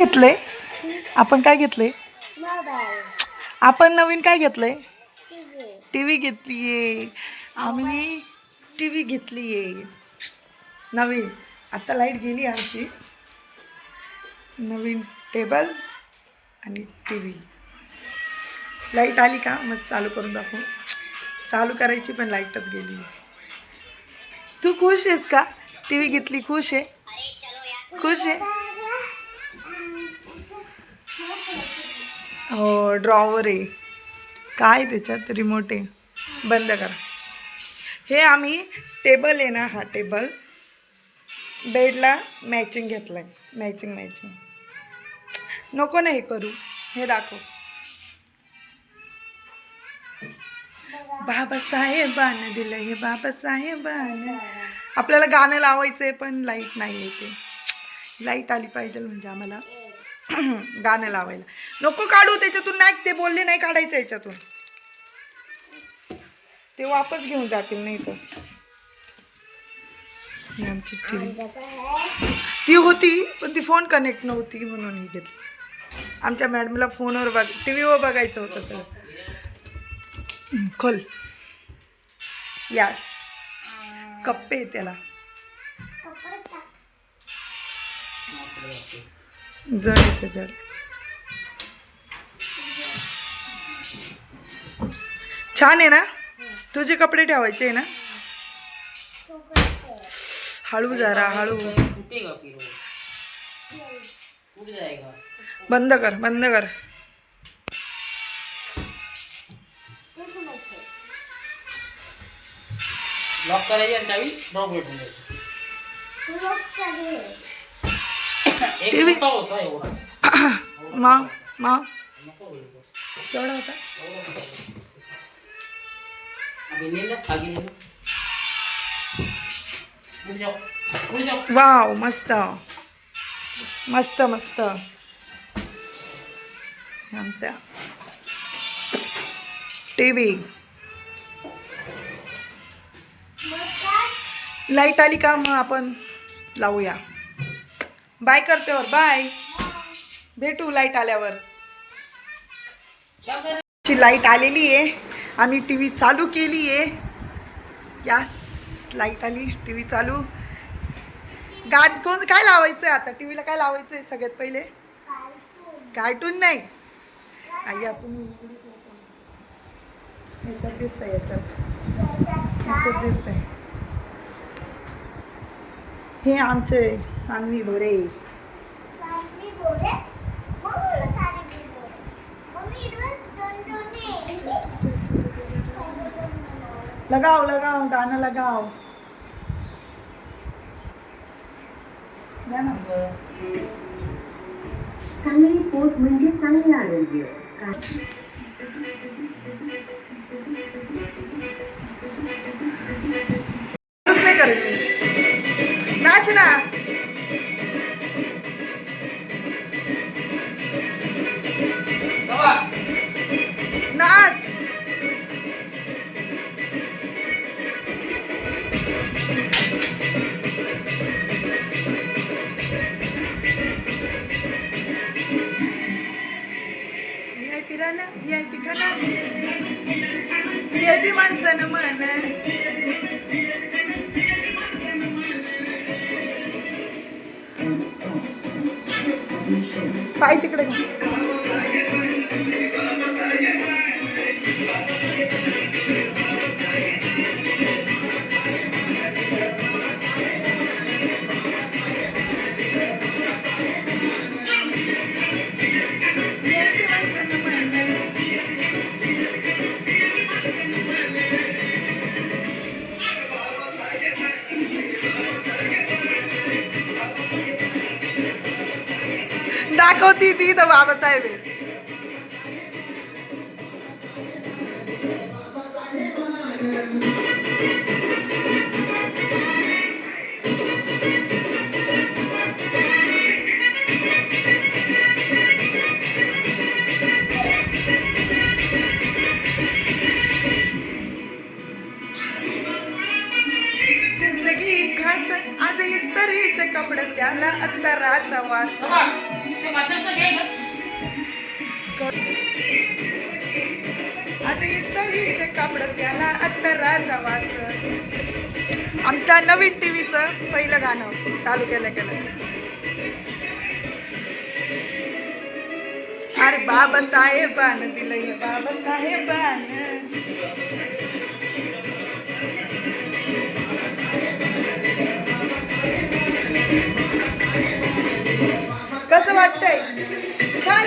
घेतलंय आपण? काय घेतलंय आपण? नवीन काय घेतलंय? टीव्ही घेतलीये आम्ही. टीव्ही घेतलीये नवीन. आता लाईट गेली आमची. नवीन टेबल आणि टीव्ही. लाईट आली का मग चालू करून दाखवू. चालू करायची पण लाईटच गेली. तू खुश आहेस का? टीव्ही घेतली, खुश आहे? खुश आहे? हो, ड्रॉवर आहे. काय त्याच्यात रिमोट आहे. बंद करा. हे आम्ही टेबल आहे ना, हा टेबल बेडला मॅचिंग घेतलाय. मॅचिंग नको ना हे करू. हे दाखव. बाबासाहेबानं दिलं हे, बाबासाहेबानं. आपल्याला गाणं लावायचंय पण लाईट नाही येते. लाईट आली पाहिजे म्हणजे आम्हाला गाणं लावायला. नको काढू त्याच्यातून. नाही, ते बोलले नाही काढायचं याच्यातून. ते वापस घेऊन जातील नाही तर. आमची ती होती पण ती फोन कनेक्ट नव्हती म्हणून ही घेतली. आमच्या मॅडमला फोनवर टीव्हीवर बघायचं होतं सगळं. खोल. यस, कप्पे त्याला. जड येते जड. छान आहे ना? तुझे कपडे ठेवायचे आहे ना? हळू जरा हळू. बंद कर, बंद कर. लॉक करायची चावी लॉक भेटून जायची. एक होता एवढा. मा केवढा होता? वाव, मस्त मस्त मस्त. आमचा टीव्ही. लाईट आली का मग आपण लावूया. बाय करते और बाय. भेटू लाईट आल्यावर. लाईट आलेली आहे. आम्ही टीव्ही चालू केली आहे. यस, लाईट आली. टीव्ही चालू. काय लावायचंय आता? टीव्हीला काय लावायचंय सगळ्यात पहिले? कार्टून नाही. याच्यात दिसतंय, याच्यात दिसतंय. हे आमचे सानवी बोरे. लगाओ लगाओ, गाणं लगाओ. चांगली पोट म्हणजे चांगले आरोग्य. नाही करत. नाच ना. नाच. VIP राहणं, VIP खाणं, VIP माणसानं म्हण. पाय तिकडे. दाखवती ती तर बाबासाहेब आहे. जिंदगी खास आज इस्त्रीचे कपडे त्याला अंतराचा वास. ते वाचायचं घे ना. आता इस्त्रीचे कापड त्याला अत्तराचा वास. आमच्या नवीन टीव्हीचं पहिलं गाणं चालू केलं. अरे बाबासाहेबान दिलंय बाबासाहेबान. कसं वाटतंय? छान.